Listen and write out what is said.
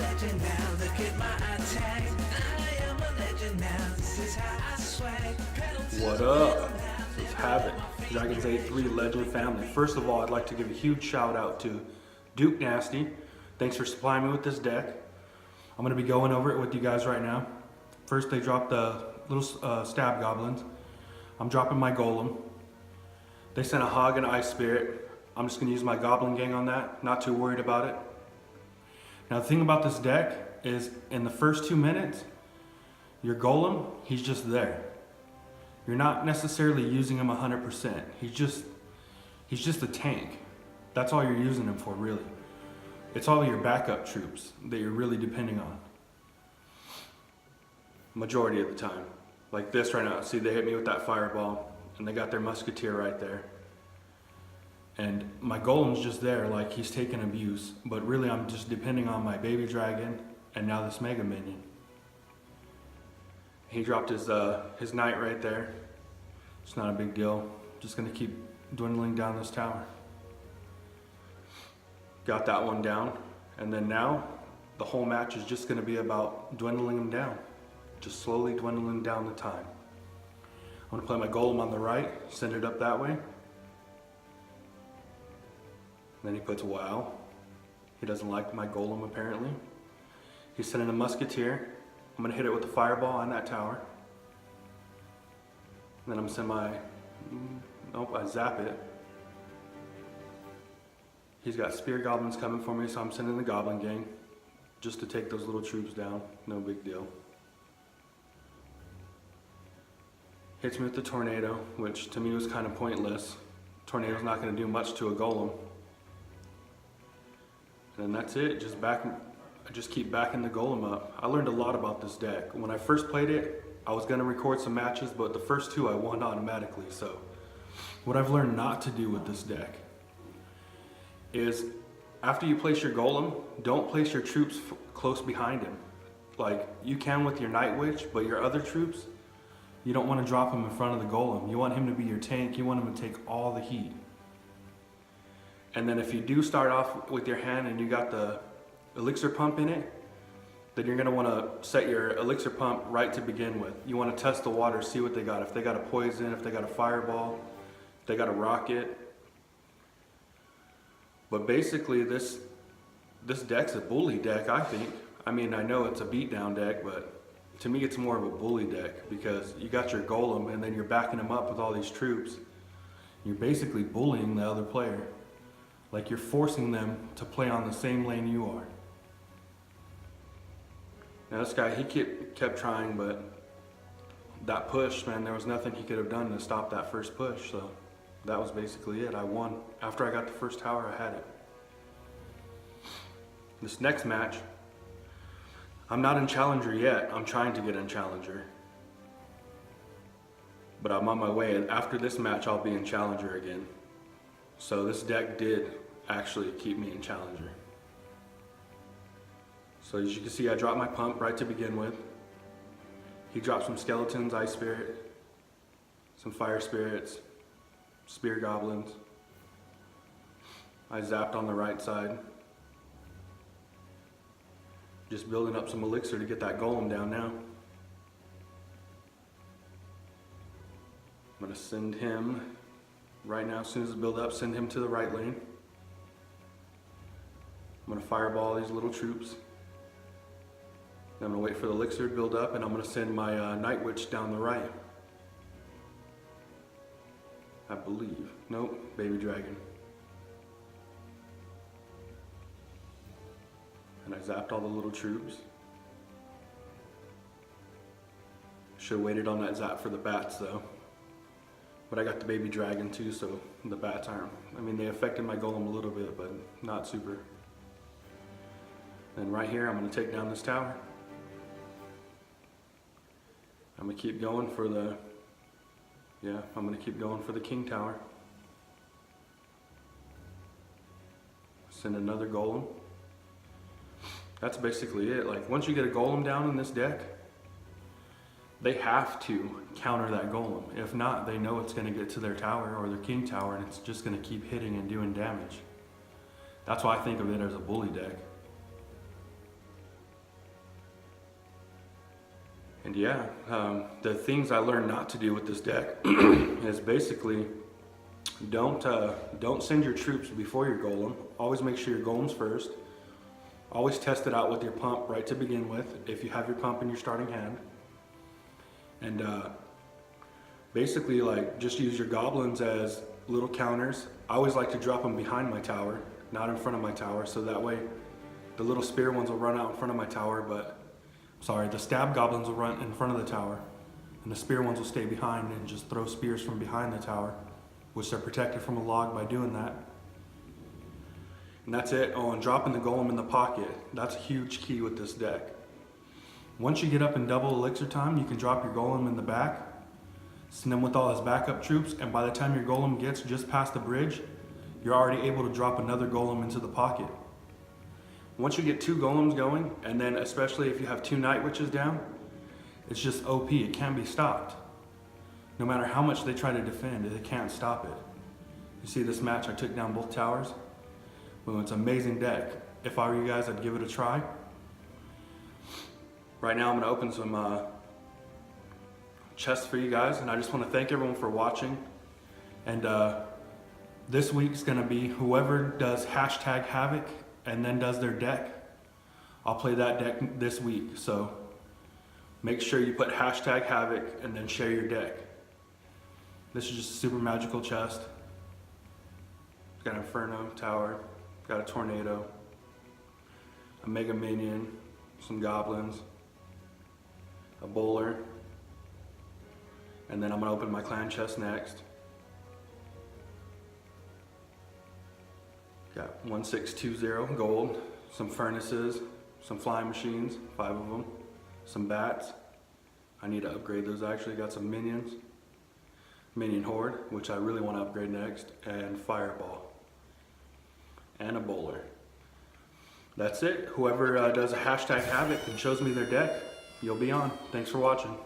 legend now, look at my attack. I am a legend now, this is how I swag. What up? Let's have it. Dragons 8-3 Legend family. First of all, I'd like to give a huge shout out to Dukenasty. Thanks for supplying me with this deck. I'm going to be going over it with you guys right now. First, they dropped the little stab goblins. I'm dropping my golem. They sent a hog and ice spirit. I'm just going to use my goblin gang on that. Not too worried about it. Now, the thing about this deck is in the first 2 minutes, your golem, he's just there. You're not necessarily using him 100%. He's just a tank. That's all you're using him for, really. It's all your backup troops that you're really depending on. Majority of the time. Like this right now. See, they hit me with that fireball, and they got their musketeer right there. And my golem's just there, like he's taking abuse. But really, I'm just depending on my baby dragon, and now this mega minion. He dropped his knight right there. It's not a big deal. Just gonna keep dwindling down this tower. Got that one down, and then now the whole match is just gonna be about dwindling him down. Just slowly dwindling down the time. I'm gonna play my golem on the right, send it up that way. Then he puts wow. He doesn't like my golem apparently. He's sending a musketeer. I'm gonna hit it with a fireball on that tower. Then I'm gonna send my, nope, I zap it. He's got spear goblins coming for me, so I'm sending the goblin gang just to take those little troops down. No big deal. Hits me with the tornado, which to me was kind of pointless. Tornado's not gonna do much to a golem. And that's it, I just keep backing the golem up. I learned a lot about this deck. When I first played it, I was gonna record some matches, but the first two I won automatically. So what I've learned not to do with this deck is after you place your golem, don't place your troops close behind him. Like you can with your Night Witch, but your other troops, you don't wanna drop him in front of the golem. You want him to be your tank, you want him to take all the heat. And then if you do start off with your hand and you got the elixir pump in it, then you're gonna wanna set your elixir pump right to begin with. You wanna test the water, see what they got. If they got a poison, if they got a fireball, if they got a rocket. But basically this deck's a bully deck, I think. I mean, I know it's a beatdown deck, but to me it's more of a bully deck because you got your golem and then you're backing him up with all these troops. You're basically bullying the other player. Like you're forcing them to play on the same lane you are. Now this guy, he kept trying, but that push, man, there was nothing he could have done to stop that first push. So that was basically it. I won. After I got the first tower, I had it. This next match, I'm not in Challenger yet. I'm trying to get in Challenger. But I'm on my way, and after this match, I'll be in Challenger again. So this deck did actually keep me in Challenger. So as you can see, I dropped my pump right to begin with. He dropped some skeletons, ice spirit, some fire spirits, spear goblins. I zapped on the right side. Just building up some elixir to get that golem down now. I'm gonna send him right now, as soon as it's built up, send him to the right lane. I'm gonna fireball these little troops. Then I'm gonna wait for the elixir to build up, and I'm gonna send my Night Witch down the right. I believe. Nope, baby dragon. And I zapped all the little troops. Should have waited on that zap for the bats though. But I got the baby dragon too, so the bats aren't, I mean, they affected my golem a little bit, but not super. And right here, I'm gonna take down this tower. I'm gonna keep going for the, I'm gonna keep going for the king tower. Send another golem. That's basically it. Like once you get a golem down in this deck, they have to counter that golem. If not, they know it's gonna get to their tower or their king tower and it's just gonna keep hitting and doing damage. That's why I think of it as a bully deck. And yeah, the things I learned not to do with this deck is basically don't send your troops before your golem. Always make sure your golem's first. Always test it out with your pump right to begin with, if you have your pump in your starting hand. And basically, like, just use your goblins as little counters. I always like to drop them behind my tower, not in front of my tower, so that way the little spear ones will run out in front of my tower, but sorry, the stab goblins will run in front of the tower, and the spear ones will stay behind and just throw spears from behind the tower, which they're protected from a log by doing that. And that's it. Oh, and dropping the golem in the pocket. That's a huge key with this deck. Once you get up in double elixir time, you can drop your golem in the back, send him with all his backup troops, and by the time your golem gets just past the bridge, you're already able to drop another golem into the pocket. Once you get 2 golems going, and then especially if you have 2 night witches down, it's just OP. It can't be stopped. No matter how much they try to defend, they can't stop it. You see this match, I took down both towers. Well, it's an amazing deck. If I were you guys, I'd give it a try. Right now I'm gonna open some chests for you guys, and I just wanna thank everyone for watching. And this week's gonna be whoever does #Havoc and then does their deck. I'll play that deck this week, so make sure you put #Havoc and then share your deck. This is just a super magical chest. It's got an Inferno tower, got a Tornado, a Mega Minion, some Goblins, a Bowler, and then I'm gonna open my clan chest next. Got 1620 gold, some furnaces, some flying machines, 5 of them, some bats. I need to upgrade those actually. Got some minions, minion horde, which I really want to upgrade next, and fireball, and a bowler. That's it. Whoever does a #Havoc and shows me their deck, you'll be on. Thanks for watching.